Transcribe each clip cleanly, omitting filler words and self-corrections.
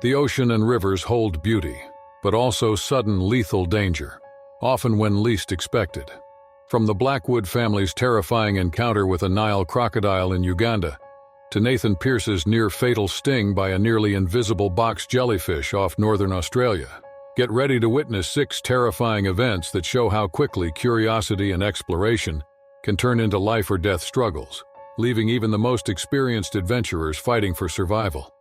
The ocean and rivers hold beauty, but also sudden lethal danger, often when least expected. From the Blackwood family's terrifying encounter with a Nile crocodile in Uganda, to Nathan Pierce's near-fatal sting by a nearly invisible box jellyfish off northern Australia, get ready to witness 6 terrifying events that show how quickly curiosity and exploration can turn into life-or-death struggles, leaving even the most experienced adventurers fighting for survival.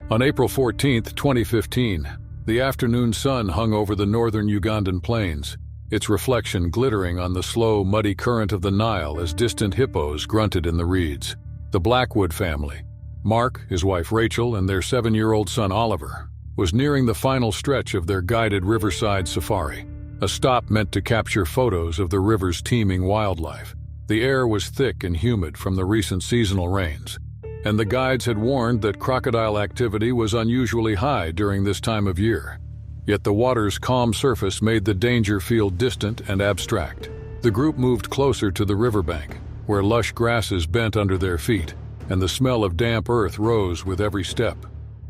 On April 14, 2015, the afternoon sun hung over the northern Ugandan plains, its reflection glittering on the slow, muddy current of the Nile as distant hippos grunted in the reeds. The Blackwood family, Mark, his wife Rachel, and their 7-year-old son Oliver, was nearing the final stretch of their guided riverside safari, a stop meant to capture photos of the river's teeming wildlife. The air was thick and humid from the recent seasonal rains, and the guides had warned that crocodile activity was unusually high during this time of year. Yet the water's calm surface made the danger feel distant and abstract. The group moved closer to the riverbank, where lush grasses bent under their feet, and the smell of damp earth rose with every step.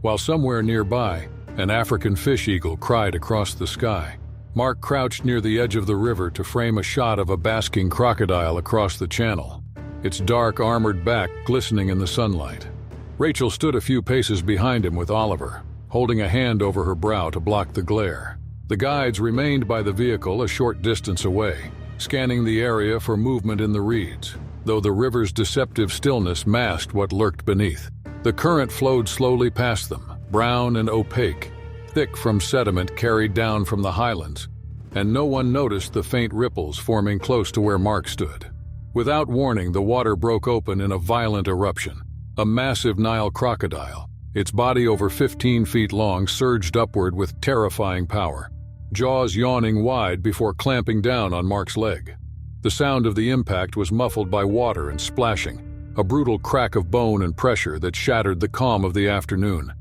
While somewhere nearby, an African fish eagle cried across the sky. Mark crouched near the edge of the river to frame a shot of a basking crocodile across the channel, its dark armored back glistening in the sunlight. Rachel stood a few paces behind him with Oliver, holding a hand over her brow to block the glare. The guides remained by the vehicle a short distance away, scanning the area for movement in the reeds, though the river's deceptive stillness masked what lurked beneath. The current flowed slowly past them, brown and opaque, thick from sediment carried down from the highlands, and no one noticed the faint ripples forming close to where Mark stood. Without warning, the water broke open in a violent eruption. A massive Nile crocodile, its body over 15 feet long, surged upward with terrifying power, jaws yawning wide before clamping down on Mark's leg. The sound of the impact was muffled by water and splashing, a brutal crack of bone and pressure that shattered the calm of the afternoon.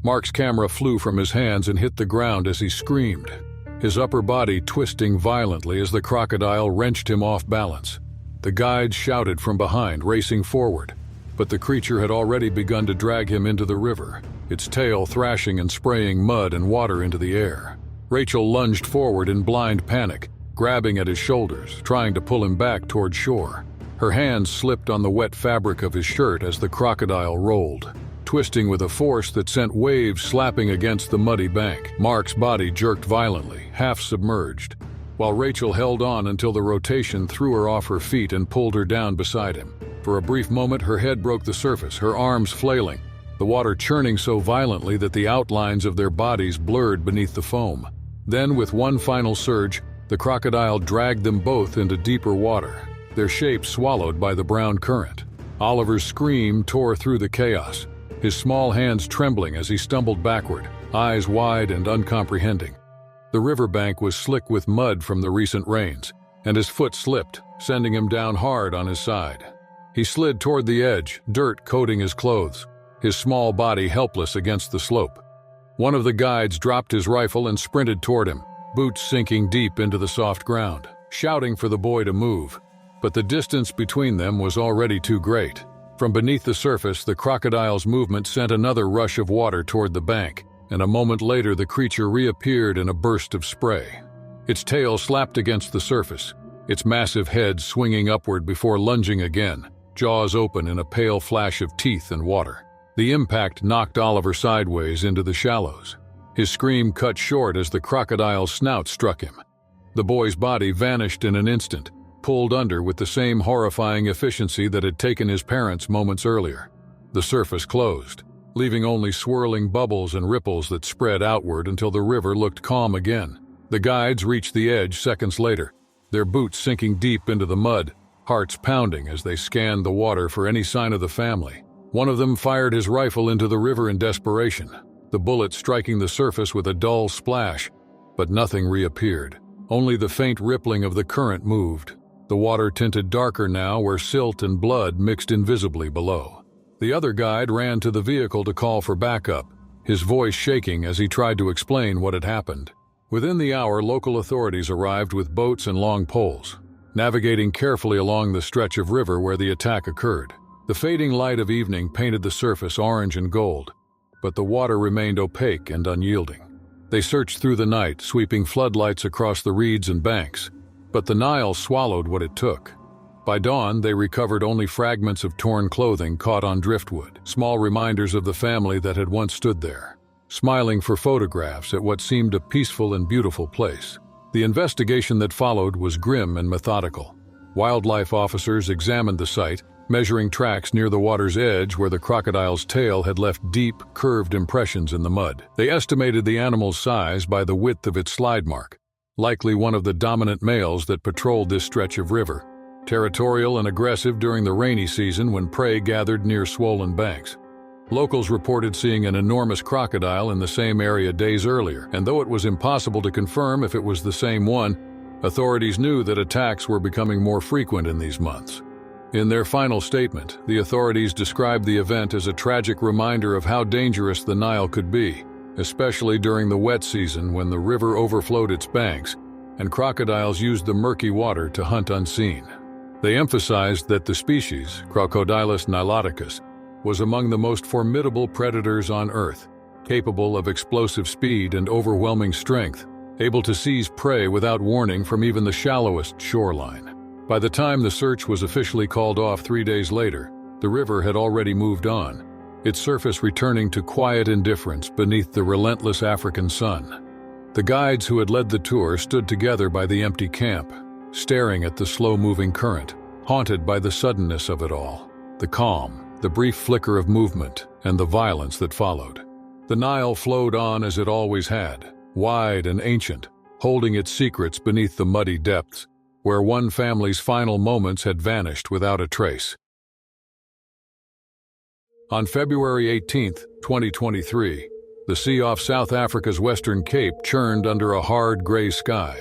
Mark's camera flew from his hands and hit the ground as he screamed, his upper body twisting violently as the crocodile wrenched him off balance. The guides shouted from behind, racing forward, but the creature had already begun to drag him into the river, its tail thrashing and spraying mud and water into the air. Rachel lunged forward in blind panic, grabbing at his shoulders, trying to pull him back toward shore. Her hands slipped on the wet fabric of his shirt as the crocodile rolled, twisting with a force that sent waves slapping against the muddy bank. Mark's body jerked violently, half submerged, while Rachel held on until the rotation threw her off her feet and pulled her down beside him. For a brief moment, her head broke the surface, her arms flailing, the water churning so violently that the outlines of their bodies blurred beneath the foam. Then, with one final surge, the crocodile dragged them both into deeper water, their shapes swallowed by the brown current. Oliver's scream tore through the chaos, his small hands trembling as he stumbled backward, eyes wide and uncomprehending. The riverbank was slick with mud from the recent rains, and his foot slipped, sending him down hard on his side. He slid toward the edge, dirt coating his clothes, his small body helpless against the slope. One of the guides dropped his rifle and sprinted toward him, boots sinking deep into the soft ground, shouting for the boy to move. But the distance between them was already too great. From beneath the surface, the crocodile's movement sent another rush of water toward the bank, and a moment later the creature reappeared in a burst of spray. Its tail slapped against the surface, its massive head swinging upward before lunging again, jaws open in a pale flash of teeth and water. The impact knocked Oliver sideways into the shallows. His scream cut short as the crocodile's snout struck him. The boy's body vanished in an instant, pulled under with the same horrifying efficiency that had taken his parents moments earlier. The surface closed, leaving only swirling bubbles and ripples that spread outward until the river looked calm again. The guides reached the edge seconds later, their boots sinking deep into the mud, hearts pounding as they scanned the water for any sign of the family. One of them fired his rifle into the river in desperation, the bullet striking the surface with a dull splash, but nothing reappeared. Only the faint rippling of the current moved. The water tinted darker now where silt and blood mixed invisibly below. The other guide ran to the vehicle to call for backup, his voice shaking as he tried to explain what had happened. Within the hour, local authorities arrived with boats and long poles, navigating carefully along the stretch of river where the attack occurred. The fading light of evening painted the surface orange and gold, but the water remained opaque and unyielding. They searched through the night, sweeping floodlights across the reeds and banks, but the Nile swallowed what it took. By dawn, they recovered only fragments of torn clothing caught on driftwood, small reminders of the family that had once stood there, smiling for photographs at what seemed a peaceful and beautiful place. The investigation that followed was grim and methodical. Wildlife officers examined the site, measuring tracks near the water's edge where the crocodile's tail had left deep, curved impressions in the mud. They estimated the animal's size by the width of its slide mark, likely one of the dominant males that patrolled this stretch of river, territorial and aggressive during the rainy season when prey gathered near swollen banks. Locals reported seeing an enormous crocodile in the same area days earlier, and though it was impossible to confirm if it was the same one, authorities knew that attacks were becoming more frequent in these months. In their final statement, the authorities described the event as a tragic reminder of how dangerous the Nile could be, especially during the wet season when the river overflowed its banks and crocodiles used the murky water to hunt unseen. They emphasized that the species, Crocodilus niloticus, was among the most formidable predators on Earth, capable of explosive speed and overwhelming strength, able to seize prey without warning from even the shallowest shoreline. By the time the search was officially called off 3 days later, the river had already moved on, its surface returning to quiet indifference beneath the relentless African sun. The guides who had led the tour stood together by the empty camp, staring at the slow-moving current, haunted by the suddenness of it all, the calm, the brief flicker of movement, and the violence that followed. The Nile flowed on as it always had, wide and ancient, holding its secrets beneath the muddy depths, where one family's final moments had vanished without a trace. On February 18, 2023, the sea off South Africa's Western Cape churned under a hard gray sky,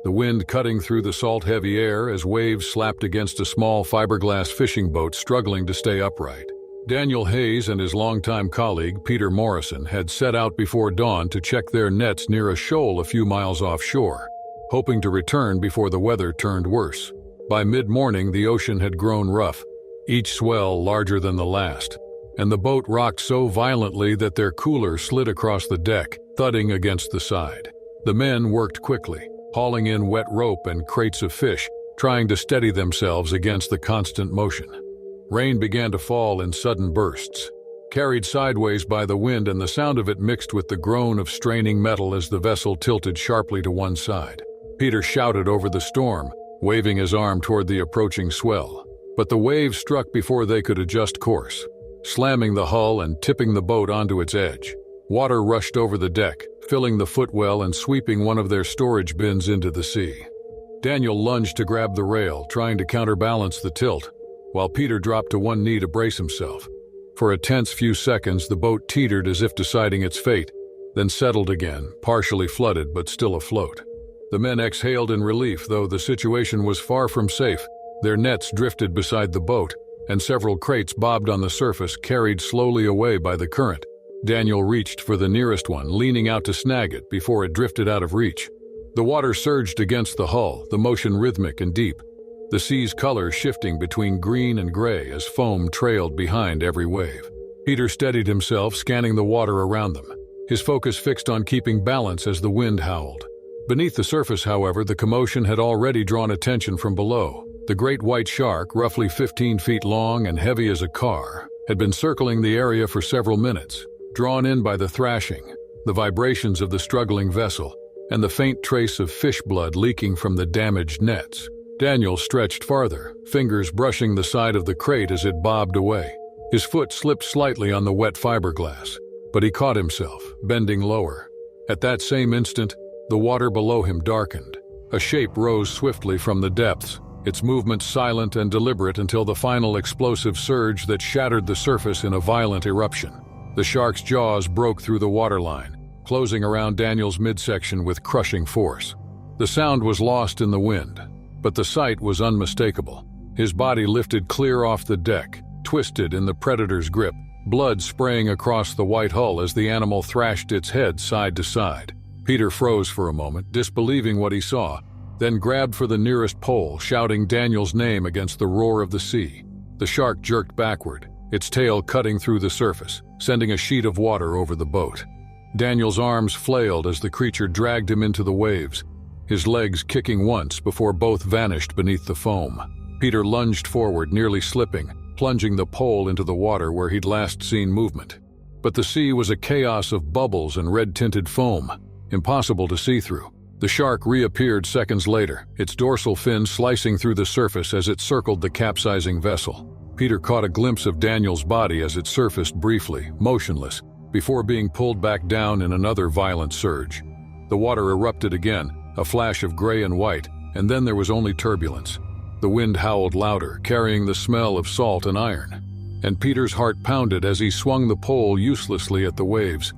the wind cutting through the salt-heavy air as waves slapped against a small fiberglass fishing boat struggling to stay upright. Daniel Hayes and his longtime colleague, Peter Morrison, had set out before dawn to check their nets near a shoal a few miles offshore, hoping to return before the weather turned worse. By mid-morning, the ocean had grown rough, each swell larger than the last, and the boat rocked so violently that their cooler slid across the deck, thudding against the side. The men worked quickly, hauling in wet rope and crates of fish, trying to steady themselves against the constant motion. Rain began to fall in sudden bursts, carried sideways by the wind, and the sound of it mixed with the groan of straining metal as the vessel tilted sharply to one side. Peter shouted over the storm, waving his arm toward the approaching swell. But the waves struck before they could adjust course, slamming the hull and tipping the boat onto its edge. Water rushed over the deck, filling the footwell and sweeping one of their storage bins into the sea. Daniel lunged to grab the rail, trying to counterbalance the tilt, while Peter dropped to one knee to brace himself. For a tense few seconds, the boat teetered as if deciding its fate, then settled again, partially flooded but still afloat. The men exhaled in relief, though the situation was far from safe. Their nets drifted beside the boat, and several crates bobbed on the surface, carried slowly away by the current. Daniel reached for the nearest one, leaning out to snag it before it drifted out of reach. The water surged against the hull, the motion rhythmic and deep, the sea's color shifting between green and gray as foam trailed behind every wave. Peter steadied himself, scanning the water around them, his focus fixed on keeping balance as the wind howled. Beneath the surface, however, the commotion had already drawn attention from below. The great white shark, roughly 15 feet long and heavy as a car, had been circling the area for several minutes, drawn in by the thrashing, the vibrations of the struggling vessel, and the faint trace of fish blood leaking from the damaged nets. Daniel stretched farther, fingers brushing the side of the crate as it bobbed away. His foot slipped slightly on the wet fiberglass, but he caught himself, bending lower. At that same instant, the water below him darkened. A shape rose swiftly from the depths, its movements silent and deliberate until the final explosive surge that shattered the surface in a violent eruption. The shark's jaws broke through the waterline, closing around Daniel's midsection with crushing force. The sound was lost in the wind, but the sight was unmistakable. His body lifted clear off the deck, twisted in the predator's grip, blood spraying across the white hull as the animal thrashed its head side to side. Peter froze for a moment, disbelieving what he saw, then grabbed for the nearest pole, shouting Daniel's name against the roar of the sea. The shark jerked backward, its tail cutting through the surface, sending a sheet of water over the boat. Daniel's arms flailed as the creature dragged him into the waves, his legs kicking once before both vanished beneath the foam. Peter lunged forward, nearly slipping, plunging the pole into the water where he'd last seen movement. But the sea was a chaos of bubbles and red-tinted foam, impossible to see through. The shark reappeared seconds later, its dorsal fin slicing through the surface as it circled the capsizing vessel. Peter caught a glimpse of Daniel's body as it surfaced briefly, motionless, before being pulled back down in another violent surge. The water erupted again, a flash of gray and white, and then there was only turbulence. The wind howled louder, carrying the smell of salt and iron. And Peter's heart pounded as he swung the pole uselessly at the waves.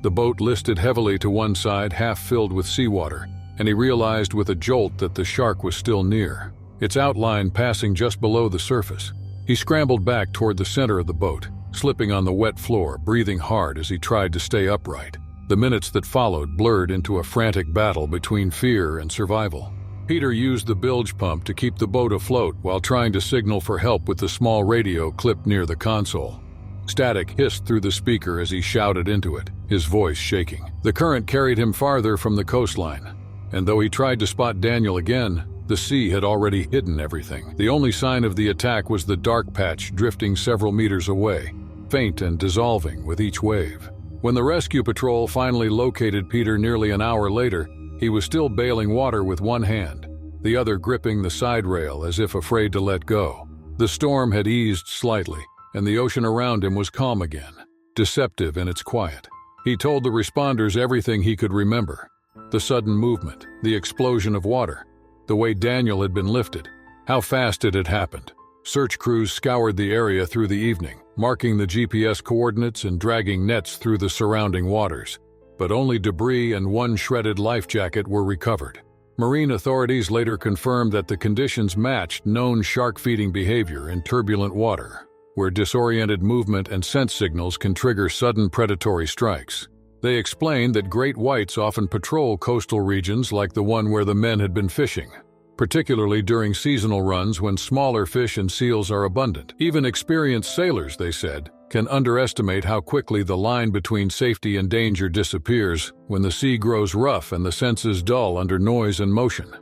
The boat listed heavily to one side, half filled with seawater, and he realized with a jolt that the shark was still near, its outline passing just below the surface. He scrambled back toward the center of the boat, slipping on the wet floor, breathing hard as he tried to stay upright. The minutes that followed blurred into a frantic battle between fear and survival. Peter used the bilge pump to keep the boat afloat while trying to signal for help with the small radio clipped near the console. Static hissed through the speaker as he shouted into it, his voice shaking. The current carried him farther from the coastline, and though he tried to spot Daniel again, the sea had already hidden everything. The only sign of the attack was the dark patch drifting several meters away, faint and dissolving with each wave. When the rescue patrol finally located Peter nearly an hour later, he was still bailing water with one hand, the other gripping the side rail as if afraid to let go. The storm had eased slightly, and the ocean around him was calm again, deceptive in its quiet. He told the responders everything he could remember: the sudden movement, the explosion of water, the way Daniel had been lifted, how fast it had happened. Search crews scoured the area through the evening, marking the GPS coordinates and dragging nets through the surrounding waters. But only debris and one shredded life jacket were recovered. Marine authorities later confirmed that the conditions matched known shark-feeding behavior in turbulent water, where disoriented movement and scent signals can trigger sudden predatory strikes. They explained that great whites often patrol coastal regions like the one where the men had been fishing, particularly during seasonal runs when smaller fish and seals are abundant. Even experienced sailors, they said, can underestimate how quickly the line between safety and danger disappears when the sea grows rough and the senses dull under noise and motion.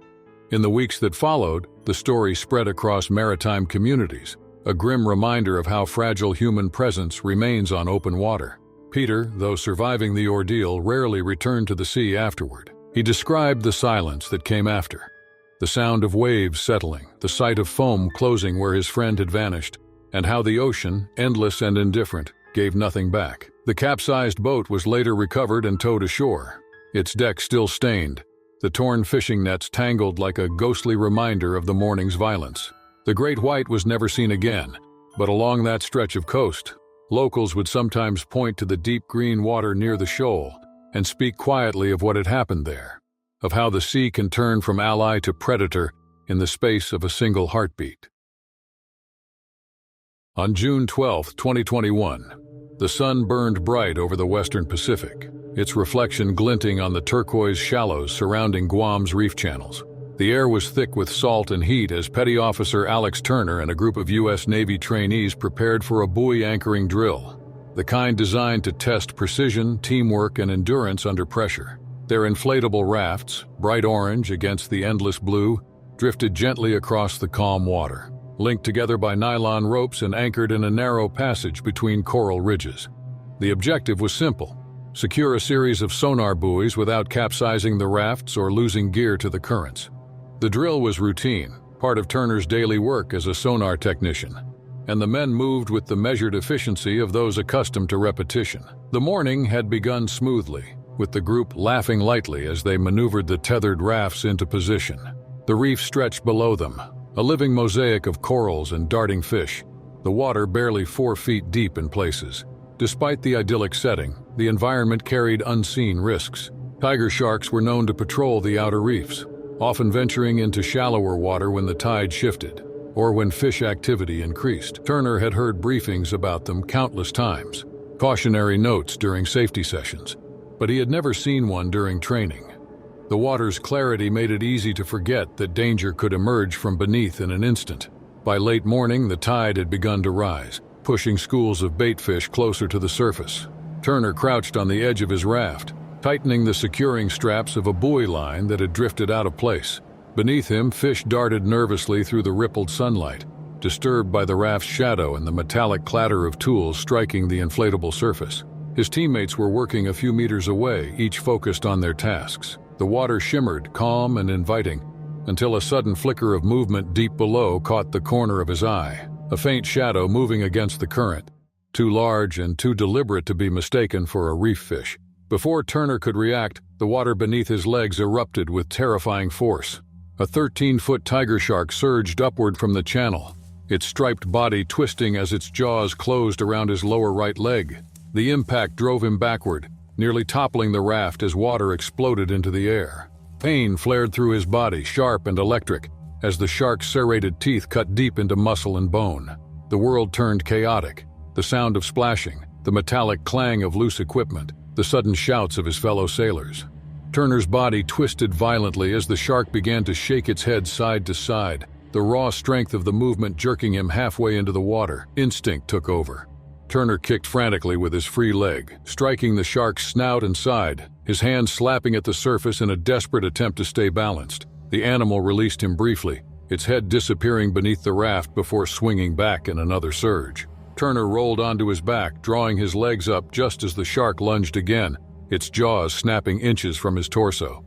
In the weeks that followed, the story spread across maritime communities, a grim reminder of how fragile human presence remains on open water. Peter, though surviving the ordeal, rarely returned to the sea afterward. He described the silence that came after. The sound of waves settling, the sight of foam closing where his friend had vanished, and how the ocean, endless and indifferent, gave nothing back. The capsized boat was later recovered and towed ashore, its deck still stained, the torn fishing nets tangled like a ghostly reminder of the morning's violence. The great white was never seen again, but along that stretch of coast, locals would sometimes point to the deep green water near the shoal and speak quietly of what had happened there, of how the sea can turn from ally to predator in the space of a single heartbeat. On June 12, 2021, the sun burned bright over the western Pacific, its reflection glinting on the turquoise shallows surrounding Guam's reef channels. The air was thick with salt and heat as Petty Officer Alex Turner and a group of U.S. Navy trainees prepared for a buoy anchoring drill, the kind designed to test precision, teamwork, and endurance under pressure. Their inflatable rafts, bright orange against the endless blue, drifted gently across the calm water, linked together by nylon ropes and anchored in a narrow passage between coral ridges. The objective was simple: secure a series of sonar buoys without capsizing the rafts or losing gear to the currents. The drill was routine, part of Turner's daily work as a sonar technician, and the men moved with the measured efficiency of those accustomed to repetition. The morning had begun smoothly, with the group laughing lightly as they maneuvered the tethered rafts into position. The reef stretched below them, a living mosaic of corals and darting fish, the water barely 4 feet deep in places. Despite the idyllic setting, the environment carried unseen risks. Tiger sharks were known to patrol the outer reefs, often venturing into shallower water when the tide shifted, or when fish activity increased. Turner had heard briefings about them countless times, cautionary notes during safety sessions, but he had never seen one during training. The water's clarity made it easy to forget that danger could emerge from beneath in an instant. By late morning, the tide had begun to rise, pushing schools of bait fish closer to the surface. Turner crouched on the edge of his raft, tightening the securing straps of a buoy line that had drifted out of place. Beneath him, fish darted nervously through the rippled sunlight, disturbed by the raft's shadow and the metallic clatter of tools striking the inflatable surface. His teammates were working a few meters away, each focused on their tasks. The water shimmered, calm and inviting, until a sudden flicker of movement deep below caught the corner of his eye. A faint shadow moving against the current, too large and too deliberate to be mistaken for a reef fish. Before Turner could react, the water beneath his legs erupted with terrifying force. A 13-foot tiger shark surged upward from the channel, its striped body twisting as its jaws closed around his lower right leg. The impact drove him backward, nearly toppling the raft as water exploded into the air. Pain flared through his body, sharp and electric, as the shark's serrated teeth cut deep into muscle and bone. The world turned chaotic. The sound of splashing, the metallic clang of loose equipment, the sudden shouts of his fellow sailors. Turner's body twisted violently as the shark began to shake its head side to side, the raw strength of the movement jerking him halfway into the water. Instinct took over. Turner kicked frantically with his free leg, striking the shark's snout and side, his hands slapping at the surface in a desperate attempt to stay balanced. The animal released him briefly, its head disappearing beneath the raft before swinging back in another surge. Turner rolled onto his back, drawing his legs up just as the shark lunged again, its jaws snapping inches from his torso.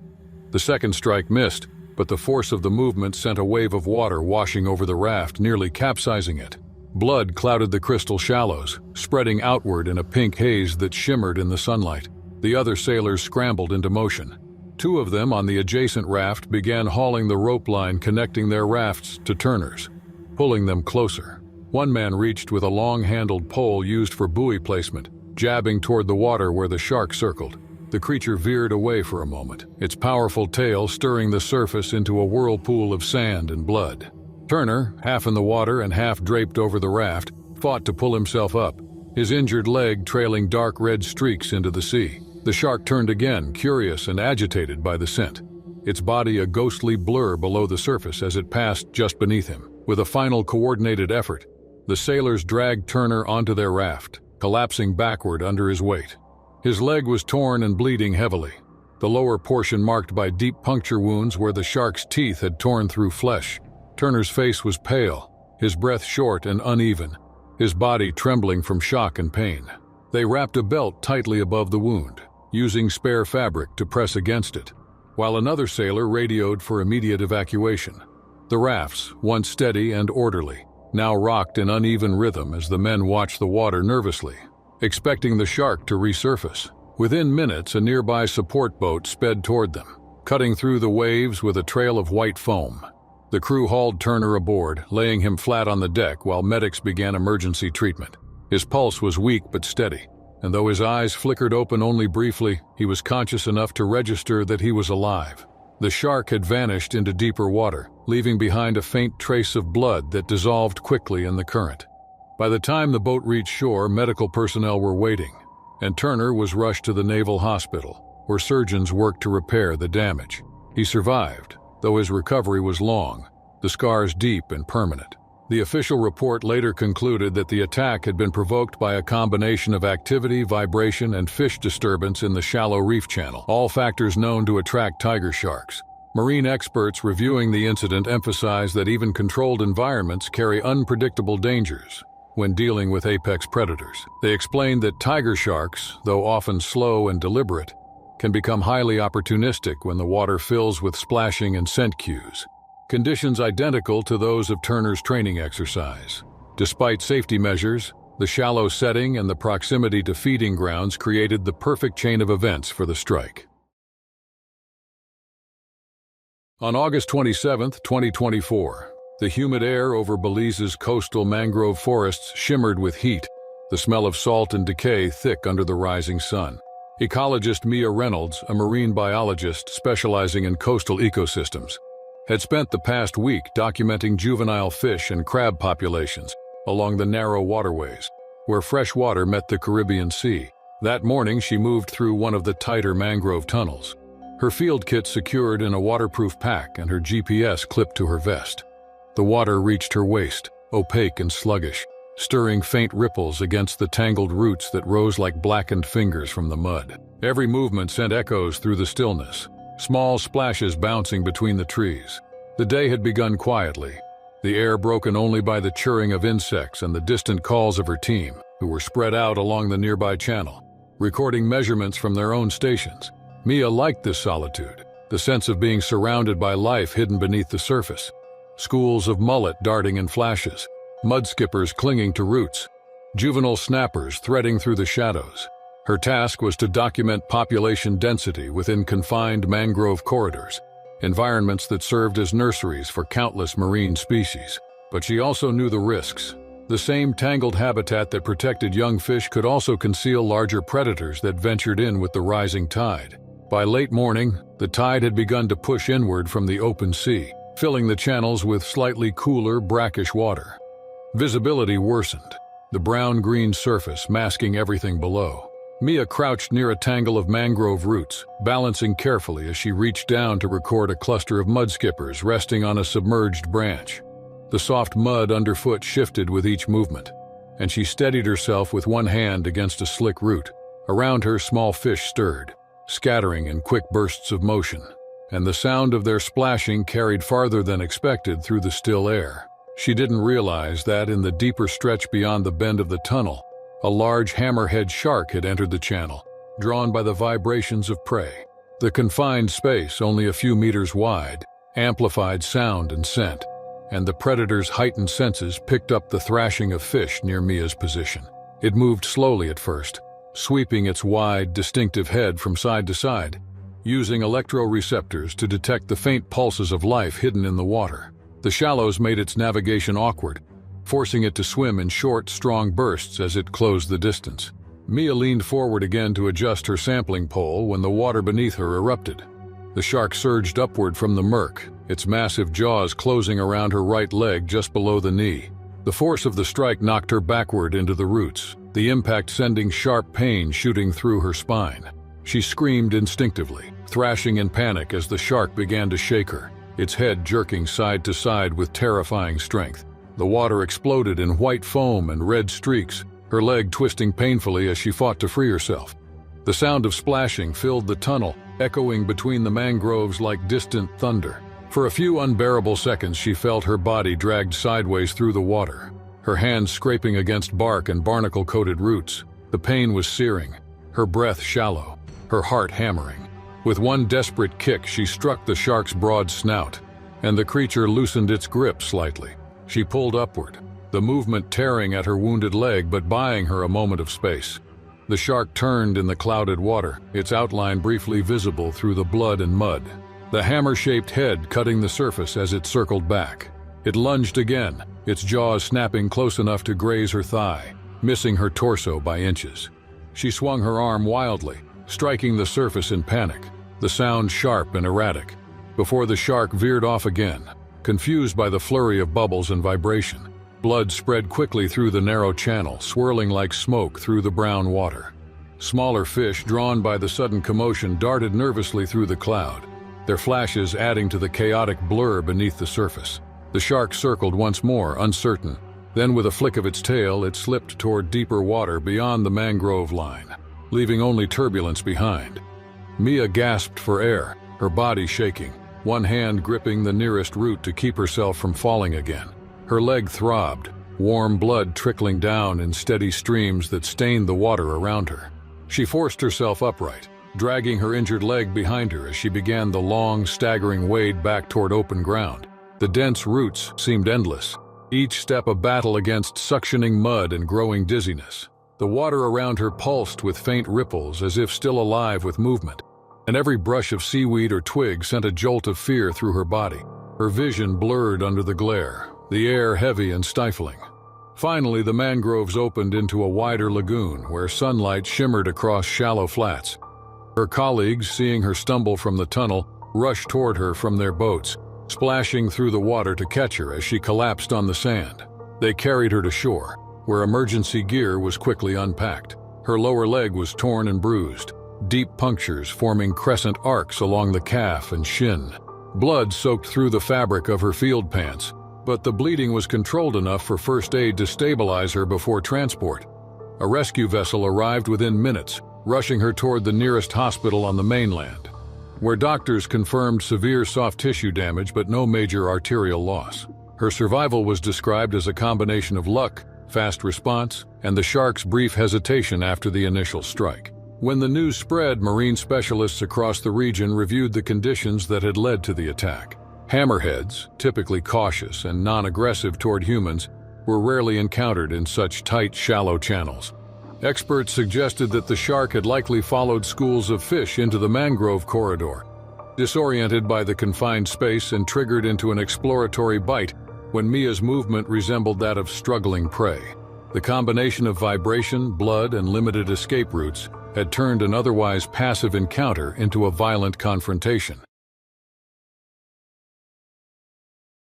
The second strike missed, but the force of the movement sent a wave of water washing over the raft, nearly capsizing it. Blood clouded the crystal shallows, spreading outward in a pink haze that shimmered in the sunlight. The other sailors scrambled into motion. Two of them on the adjacent raft began hauling the rope line connecting their rafts to Turner's, pulling them closer. One man reached with a long-handled pole used for buoy placement, jabbing toward the water where the shark circled. The creature veered away for a moment, its powerful tail stirring the surface into a whirlpool of sand and blood. Turner, half in the water and half draped over the raft, fought to pull himself up, his injured leg trailing dark red streaks into the sea. The shark turned again, curious and agitated by the scent, its body a ghostly blur below the surface as it passed just beneath him. With a final coordinated effort, the sailors dragged Turner onto their raft, collapsing backward under his weight. His leg was torn and bleeding heavily, the lower portion marked by deep puncture wounds where the shark's teeth had torn through flesh. Turner's face was pale, his breath short and uneven, his body trembling from shock and pain. They wrapped a belt tightly above the wound, using spare fabric to press against it, while another sailor radioed for immediate evacuation. The rafts, once steady and orderly, now rocked in uneven rhythm as the men watched the water nervously, expecting the shark to resurface. Within minutes, a nearby support boat sped toward them, cutting through the waves with a trail of white foam. The crew hauled Turner aboard, laying him flat on the deck while medics began emergency treatment. His pulse was weak but steady, and though his eyes flickered open only briefly, he was conscious enough to register that he was alive. The shark had vanished into deeper water, leaving behind a faint trace of blood that dissolved quickly in the current. By the time the boat reached shore, medical personnel were waiting, and Turner was rushed to the Naval Hospital, where surgeons worked to repair the damage. He survived, though his recovery was long, the scars deep and permanent. The official report later concluded that the attack had been provoked by a combination of activity, vibration, and fish disturbance in the shallow reef channel, all factors known to attract tiger sharks. Marine experts reviewing the incident emphasized that even controlled environments carry unpredictable dangers when dealing with apex predators. They explained that tiger sharks, though often slow and deliberate, can become highly opportunistic when the water fills with splashing and scent cues, conditions identical to those of Turner's training exercise. Despite safety measures, the shallow setting and the proximity to feeding grounds created the perfect chain of events for the strike. On August 27, 2024, the humid air over Belize's coastal mangrove forests shimmered with heat, the smell of salt and decay thick under the rising sun. Ecologist Mia Reynolds, a marine biologist specializing in coastal ecosystems, had spent the past week documenting juvenile fish and crab populations along the narrow waterways, where fresh water met the Caribbean Sea. That morning, she moved through one of the tighter mangrove tunnels, her field kit secured in a waterproof pack and her GPS clipped to her vest. The water reached her waist, opaque and sluggish, stirring faint ripples against the tangled roots that rose like blackened fingers from the mud. Every movement sent echoes through the stillness, small splashes bouncing between the trees. The day had begun quietly, the air broken only by the chirring of insects and the distant calls of her team, who were spread out along the nearby channel, recording measurements from their own stations. Mia liked this solitude, the sense of being surrounded by life hidden beneath the surface. Schools of mullet darting in flashes, mudskippers clinging to roots, juvenile snappers threading through the shadows. Her task was to document population density within confined mangrove corridors, environments that served as nurseries for countless marine species. But she also knew the risks. The same tangled habitat that protected young fish could also conceal larger predators that ventured in with the rising tide. By late morning, the tide had begun to push inward from the open sea, filling the channels with slightly cooler, brackish water. Visibility worsened, the brown-green surface masking everything below. Mia crouched near a tangle of mangrove roots, balancing carefully as she reached down to record a cluster of mudskippers resting on a submerged branch. The soft mud underfoot shifted with each movement, and she steadied herself with one hand against a slick root. Around her, small fish stirred, scattering in quick bursts of motion, and the sound of their splashing carried farther than expected through the still air. She didn't realize that in the deeper stretch beyond the bend of the tunnel, a large hammerhead shark had entered the channel, drawn by the vibrations of prey. The confined space, only a few meters wide, amplified sound and scent, and the predator's heightened senses picked up the thrashing of fish near Mia's position. It moved slowly at first, sweeping its wide, distinctive head from side to side, using electroreceptors to detect the faint pulses of life hidden in the water. The shallows made its navigation awkward, forcing it to swim in short, strong bursts as it closed the distance. Mia leaned forward again to adjust her sampling pole when the water beneath her erupted. The shark surged upward from the murk, its massive jaws closing around her right leg just below the knee. The force of the strike knocked her backward into the roots, the impact sending sharp pain shooting through her spine. She screamed instinctively, thrashing in panic as the shark began to shake her, its head jerking side to side with terrifying strength. The water exploded in white foam and red streaks, her leg twisting painfully as she fought to free herself. The sound of splashing filled the tunnel, echoing between the mangroves like distant thunder. For a few unbearable seconds, she felt her body dragged sideways through the water, her hands scraping against bark and barnacle-coated roots. The pain was searing, her breath shallow, her heart hammering. With one desperate kick, she struck the shark's broad snout, and the creature loosened its grip slightly. She pulled upward, the movement tearing at her wounded leg but buying her a moment of space. The shark turned in the clouded water, its outline briefly visible through the blood and mud, the hammer-shaped head cutting the surface as it circled back. It lunged again, its jaws snapping close enough to graze her thigh, missing her torso by inches. She swung her arm wildly, striking the surface in panic, the sound sharp and erratic, before the shark veered off again. Confused by the flurry of bubbles and vibration, blood spread quickly through the narrow channel, swirling like smoke through the brown water. Smaller fish, drawn by the sudden commotion, darted nervously through the cloud, their flashes adding to the chaotic blur beneath the surface. The shark circled once more, uncertain. Then with a flick of its tail, it slipped toward deeper water beyond the mangrove line, leaving only turbulence behind. Mia gasped for air, her body shaking, one hand gripping the nearest root to keep herself from falling again. Her leg throbbed, warm blood trickling down in steady streams that stained the water around her. She forced herself upright, dragging her injured leg behind her as she began the long, staggering wade back toward open ground. The dense roots seemed endless, each step a battle against suctioning mud and growing dizziness. The water around her pulsed with faint ripples as if still alive with movement, and every brush of seaweed or twig sent a jolt of fear through her body. Her vision blurred under the glare, the air heavy and stifling. Finally, the mangroves opened into a wider lagoon where sunlight shimmered across shallow flats. Her colleagues, seeing her stumble from the tunnel, rushed toward her from their boats, splashing through the water to catch her as she collapsed on the sand. They carried her to shore, where emergency gear was quickly unpacked. Her lower leg was torn and bruised, deep punctures forming crescent arcs along the calf and shin. Blood soaked through the fabric of her field pants, but the bleeding was controlled enough for first aid to stabilize her before transport. A rescue vessel arrived within minutes, rushing her toward the nearest hospital on the mainland, where doctors confirmed severe soft tissue damage but no major arterial loss. Her survival was described as a combination of luck, fast response, and the shark's brief hesitation after the initial strike. When the news spread, marine specialists across the region reviewed the conditions that had led to the attack. Hammerheads, typically cautious and non-aggressive toward humans, were rarely encountered in such tight, shallow channels. Experts suggested that the shark had likely followed schools of fish into the mangrove corridor, disoriented by the confined space and triggered into an exploratory bite when Mia's movement resembled that of struggling prey. The combination of vibration, blood, and limited escape routes had turned an otherwise passive encounter into a violent confrontation.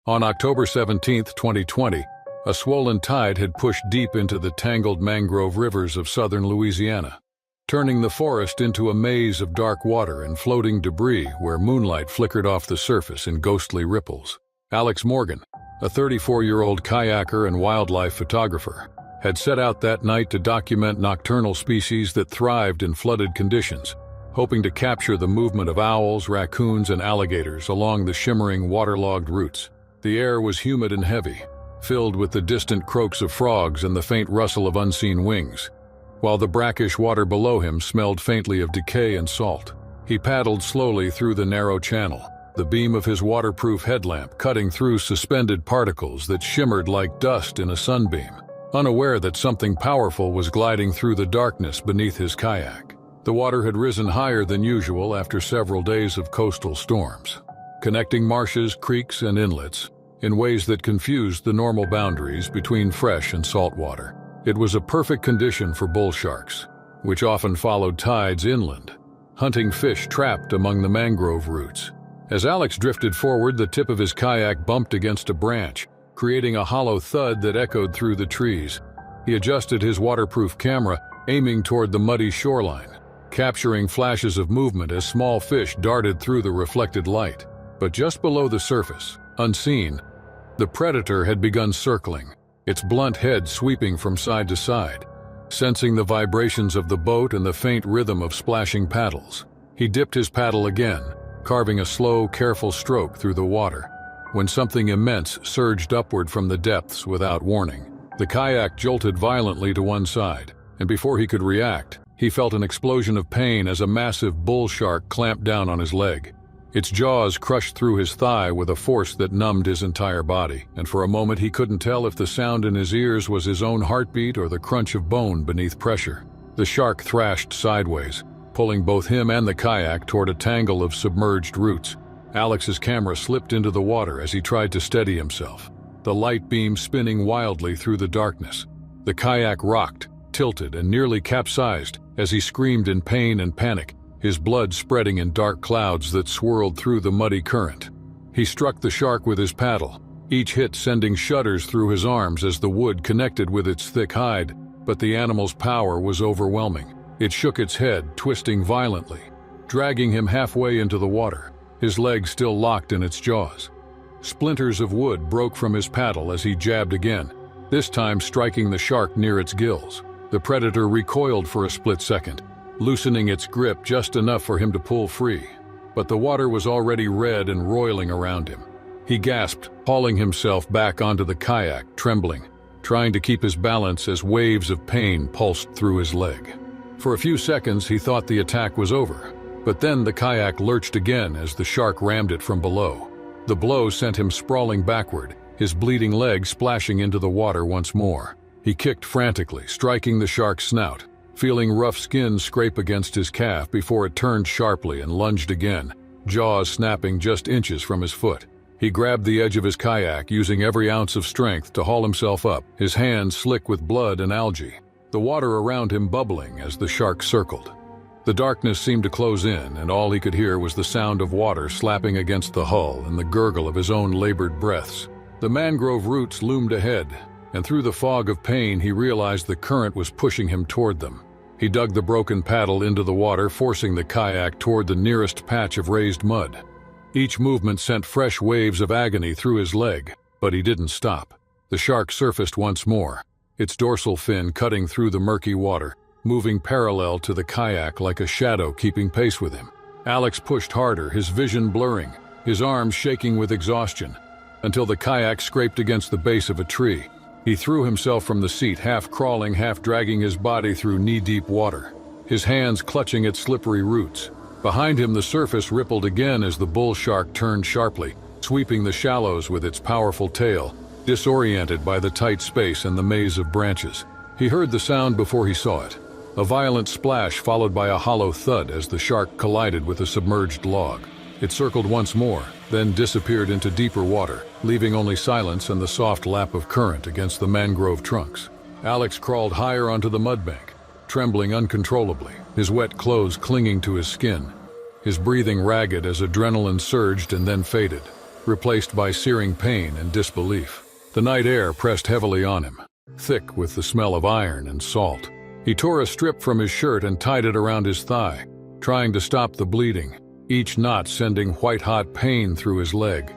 On October 17, 2020, a swollen tide had pushed deep into the tangled mangrove rivers of southern Louisiana, turning the forest into a maze of dark water and floating debris where moonlight flickered off the surface in ghostly ripples. Alex Morgan, a 34-year-old kayaker and wildlife photographer, had set out that night to document nocturnal species that thrived in flooded conditions, hoping to capture the movement of owls, raccoons, and alligators along the shimmering, waterlogged routes. The air was humid and heavy, filled with the distant croaks of frogs and the faint rustle of unseen wings, while the brackish water below him smelled faintly of decay and salt. He paddled slowly through the narrow channel, the beam of his waterproof headlamp cutting through suspended particles that shimmered like dust in a sunbeam, unaware that something powerful was gliding through the darkness beneath his kayak. The water had risen higher than usual after several days of coastal storms, connecting marshes, creeks, and inlets in ways that confused the normal boundaries between fresh and salt water. It was a perfect condition for bull sharks, which often followed tides inland, hunting fish trapped among the mangrove roots. As Alex drifted forward, the tip of his kayak bumped against a branch, creating a hollow thud that echoed through the trees. He adjusted his waterproof camera, aiming toward the muddy shoreline, capturing flashes of movement as small fish darted through the reflected light. But just below the surface, unseen, the predator had begun circling, its blunt head sweeping from side to side. Sensing the vibrations of the boat and the faint rhythm of splashing paddles, he dipped his paddle again, carving a slow, careful stroke through the water, when something immense surged upward from the depths without warning. The kayak jolted violently to one side, and before he could react, he felt an explosion of pain as a massive bull shark clamped down on his leg. Its jaws crushed through his thigh with a force that numbed his entire body, and for a moment he couldn't tell if the sound in his ears was his own heartbeat or the crunch of bone beneath pressure. The shark thrashed sideways, pulling both him and the kayak toward a tangle of submerged roots. Alex's camera slipped into the water as he tried to steady himself, the light beam spinning wildly through the darkness. The kayak rocked, tilted, and nearly capsized as he screamed in pain and panic, his blood spreading in dark clouds that swirled through the muddy current. He struck the shark with his paddle, each hit sending shudders through his arms as the wood connected with its thick hide, but the animal's power was overwhelming. It shook its head, twisting violently, dragging him halfway into the water, his legs still locked in its jaws. Splinters of wood broke from his paddle as he jabbed again, this time striking the shark near its gills. The predator recoiled for a split second, loosening its grip just enough for him to pull free, but the water was already red and roiling around him. He gasped, hauling himself back onto the kayak, trembling, trying to keep his balance as waves of pain pulsed through his leg. For a few seconds he thought the attack was over, but then the kayak lurched again as the shark rammed it from below. The blow sent him sprawling backward, his bleeding leg splashing into the water once more. He kicked frantically, striking the shark's snout, feeling rough skin scrape against his calf before it turned sharply and lunged again, jaws snapping just inches from his foot. He grabbed the edge of his kayak, using every ounce of strength to haul himself up, his hands slick with blood and algae, the water around him bubbling as the shark circled. The darkness seemed to close in, and all he could hear was the sound of water slapping against the hull and the gurgle of his own labored breaths. The mangrove roots loomed ahead, and through the fog of pain he realized the current was pushing him toward them. He dug the broken paddle into the water, forcing the kayak toward the nearest patch of raised mud. Each movement sent fresh waves of agony through his leg, But he didn't stop. The shark surfaced once more, its dorsal fin cutting through the murky water, moving parallel to the kayak like a shadow keeping pace with him. Alex pushed harder, his vision blurring, his arms shaking with exhaustion, until the kayak scraped against the base of a tree. He threw himself from the seat, half crawling, half dragging his body through knee-deep water, his hands clutching at slippery roots. Behind him, the surface rippled again as the bull shark turned sharply, sweeping the shallows with its powerful tail, disoriented by the tight space and the maze of branches. He heard the sound before he saw it. A violent splash followed by a hollow thud as the shark collided with a submerged log. It circled once more, then disappeared into deeper water, leaving only silence and the soft lap of current against the mangrove trunks. Alex crawled higher onto the mudbank, trembling uncontrollably, his wet clothes clinging to his skin, his breathing ragged as adrenaline surged and then faded, replaced by searing pain and disbelief. The night air pressed heavily on him, thick with the smell of iron and salt. He tore a strip from his shirt and tied it around his thigh, trying to stop the bleeding, each knot sending white-hot pain through his leg.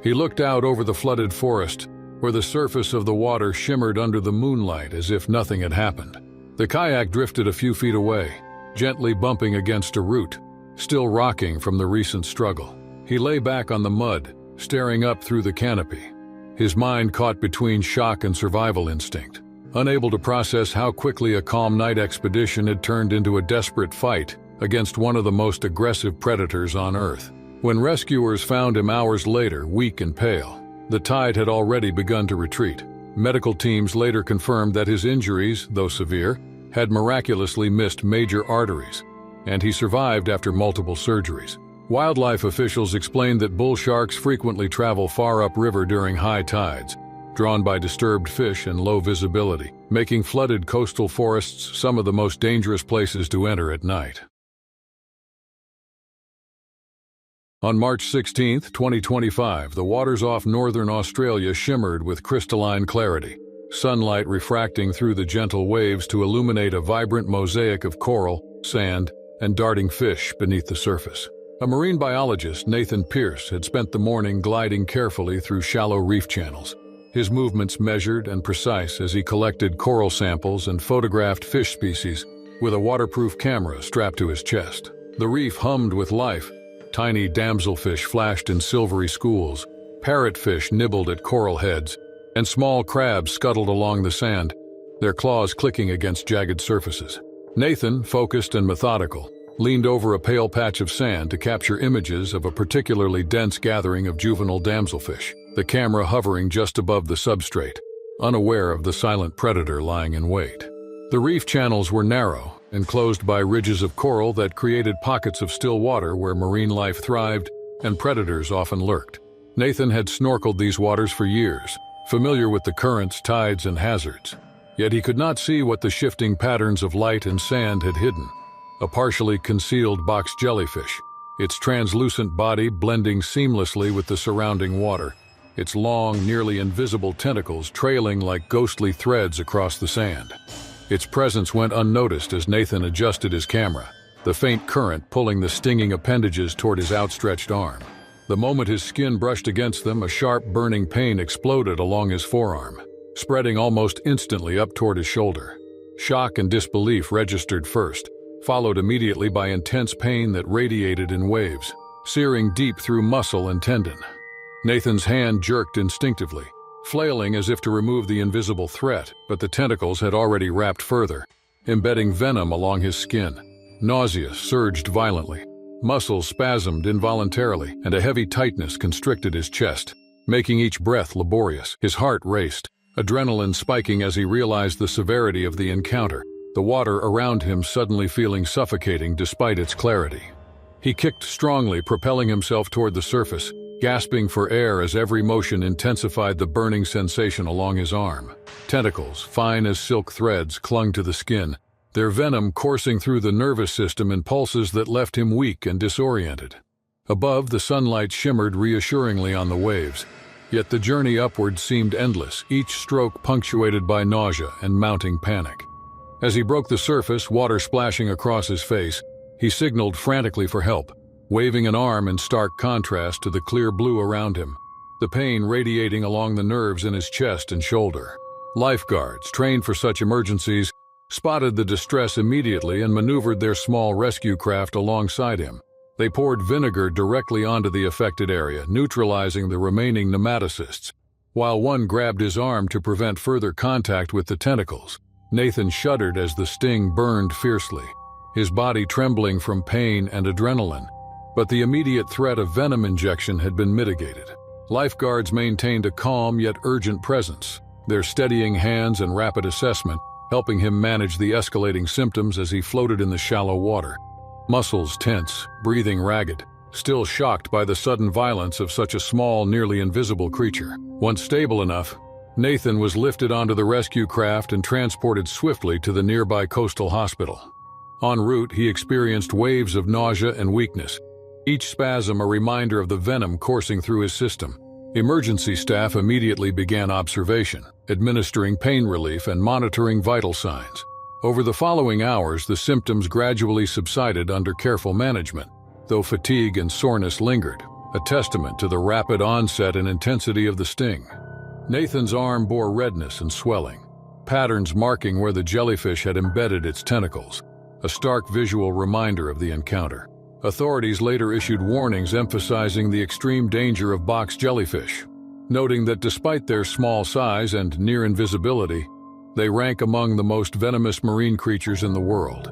He looked out over the flooded forest, where the surface of the water shimmered under the moonlight as if nothing had happened. The kayak drifted a few feet away, gently bumping against a root, still rocking from the recent struggle. He lay back on the mud, staring up through the canopy, his mind caught between shock and survival instinct, unable to process how quickly a calm night expedition had turned into a desperate fight against one of the most aggressive predators on Earth. When rescuers found him hours later, weak and pale, the tide had already begun to retreat. Medical teams later confirmed that his injuries, though severe, had miraculously missed major arteries, and he survived after multiple surgeries. Wildlife officials explained that bull sharks frequently travel far upriver during high tides, drawn by disturbed fish and low visibility, making flooded coastal forests some of the most dangerous places to enter at night. On March 16, 2025, the waters off northern Australia shimmered with crystalline clarity, sunlight refracting through the gentle waves to illuminate a vibrant mosaic of coral, sand, and darting fish beneath the surface. A marine biologist, Nathan Pierce, had spent the morning gliding carefully through shallow reef channels, his movements measured and precise as he collected coral samples and photographed fish species with a waterproof camera strapped to his chest. The reef hummed with life. Tiny damselfish flashed in silvery schools, parrotfish nibbled at coral heads, and small crabs scuttled along the sand, their claws clicking against jagged surfaces. Nathan, focused and methodical, leaned over a pale patch of sand to capture images of a particularly dense gathering of juvenile damselfish, the camera hovering just above the substrate, unaware of the silent predator lying in wait. The reef channels were narrow, enclosed by ridges of coral that created pockets of still water where marine life thrived and predators often lurked. Nathan had snorkeled these waters for years, familiar with the currents, tides, and hazards. Yet he could not see what the shifting patterns of light and sand had hidden. A partially concealed box jellyfish, its translucent body blending seamlessly with the surrounding water, its long, nearly invisible tentacles trailing like ghostly threads across the sand. Its presence went unnoticed as Nathan adjusted his camera, the faint current pulling the stinging appendages toward his outstretched arm. The moment his skin brushed against them, a sharp, burning pain exploded along his forearm, spreading almost instantly up toward his shoulder. Shock and disbelief registered first, followed immediately by intense pain that radiated in waves, searing deep through muscle and tendon. Nathan's hand jerked instinctively, flailing as if to remove the invisible threat, but the tentacles had already wrapped further, embedding venom along his skin. Nausea surged violently. Muscles spasmed involuntarily, and a heavy tightness constricted his chest, making each breath laborious. His heart raced, adrenaline spiking as he realized the severity of the encounter, the water around him suddenly feeling suffocating despite its clarity. He kicked strongly, propelling himself toward the surface, gasping for air as every motion intensified the burning sensation along his arm. Tentacles, fine as silk threads, clung to the skin, their venom coursing through the nervous system in pulses that left him weak and disoriented. Above, the sunlight shimmered reassuringly on the waves, yet the journey upward seemed endless, each stroke punctuated by nausea and mounting panic. As he broke the surface, water splashing across his face, he signaled frantically for help, waving an arm in stark contrast to the clear blue around him. the pain radiating along the nerves in his chest and shoulder. Lifeguards, trained for such emergencies, spotted the distress immediately and maneuvered their small rescue craft alongside him. They poured vinegar directly onto the affected area, neutralizing the remaining nematocysts, while one grabbed his arm to prevent further contact with the tentacles. Nathan shuddered as the sting burned fiercely, his body trembling from pain and adrenaline. But the immediate threat of venom injection had been mitigated. Lifeguards maintained a calm yet urgent presence, their steadying hands and rapid assessment helping him manage the escalating symptoms as he floated in the shallow water. Muscles tense, breathing ragged, still shocked by the sudden violence of such a small, nearly invisible creature. Once stable enough, Nathan was lifted onto the rescue craft and transported swiftly to the nearby coastal hospital. En route, he experienced waves of nausea and weakness, each spasm a reminder of the venom coursing through his system. Emergency staff immediately began observation, administering pain relief and monitoring vital signs. Over the following hours, the symptoms gradually subsided under careful management, though fatigue and soreness lingered, a testament to the rapid onset and intensity of the sting. Nathan's arm bore redness and swelling, patterns marking where the jellyfish had embedded its tentacles, a stark visual reminder of the encounter. Authorities later issued warnings emphasizing the extreme danger of box jellyfish, noting that despite their small size and near invisibility, they rank among the most venomous marine creatures in the world.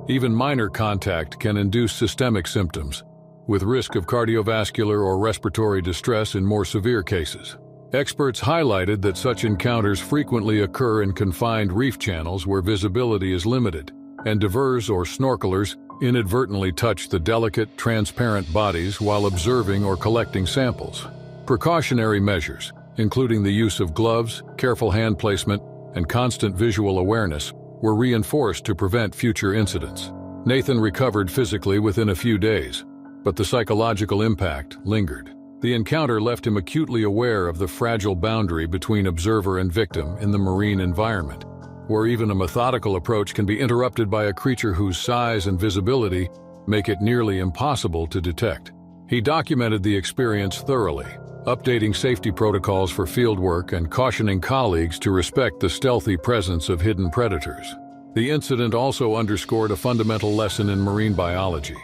Even minor contact can induce systemic symptoms, with risk of cardiovascular or respiratory distress in more severe cases. Experts highlighted that such encounters frequently occur in confined reef channels where visibility is limited, and divers or snorkelers inadvertently touch the delicate, transparent bodies while observing or collecting samples. Precautionary measures, including the use of gloves, careful hand placement, and constant visual awareness, were reinforced to prevent future incidents. Nathan recovered physically within a few days, but the psychological impact lingered. The encounter left him acutely aware of the fragile boundary between observer and victim in the marine environment, where even a methodical approach can be interrupted by a creature whose size and visibility make it nearly impossible to detect. He documented the experience thoroughly, updating safety protocols for fieldwork and cautioning colleagues to respect the stealthy presence of hidden predators. The incident also underscored a fundamental lesson in marine biology.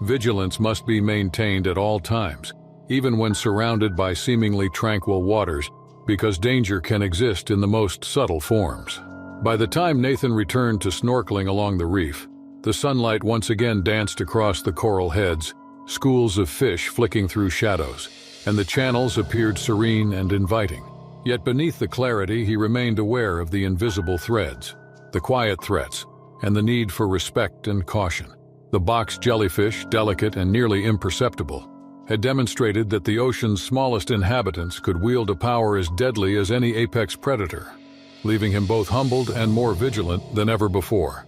Vigilance must be maintained at all times, even when surrounded by seemingly tranquil waters, because danger can exist in the most subtle forms. By the time Nathan returned to snorkeling along the reef, the sunlight once again danced across the coral heads, schools of fish flicking through shadows, and the channels appeared serene and inviting. Yet beneath the clarity, he remained aware of the invisible threads, the quiet threats, and the need for respect and caution. The box jellyfish, delicate and nearly imperceptible, had demonstrated that the ocean's smallest inhabitants could wield a power as deadly as any apex predator, leaving him both humbled and more vigilant than ever before.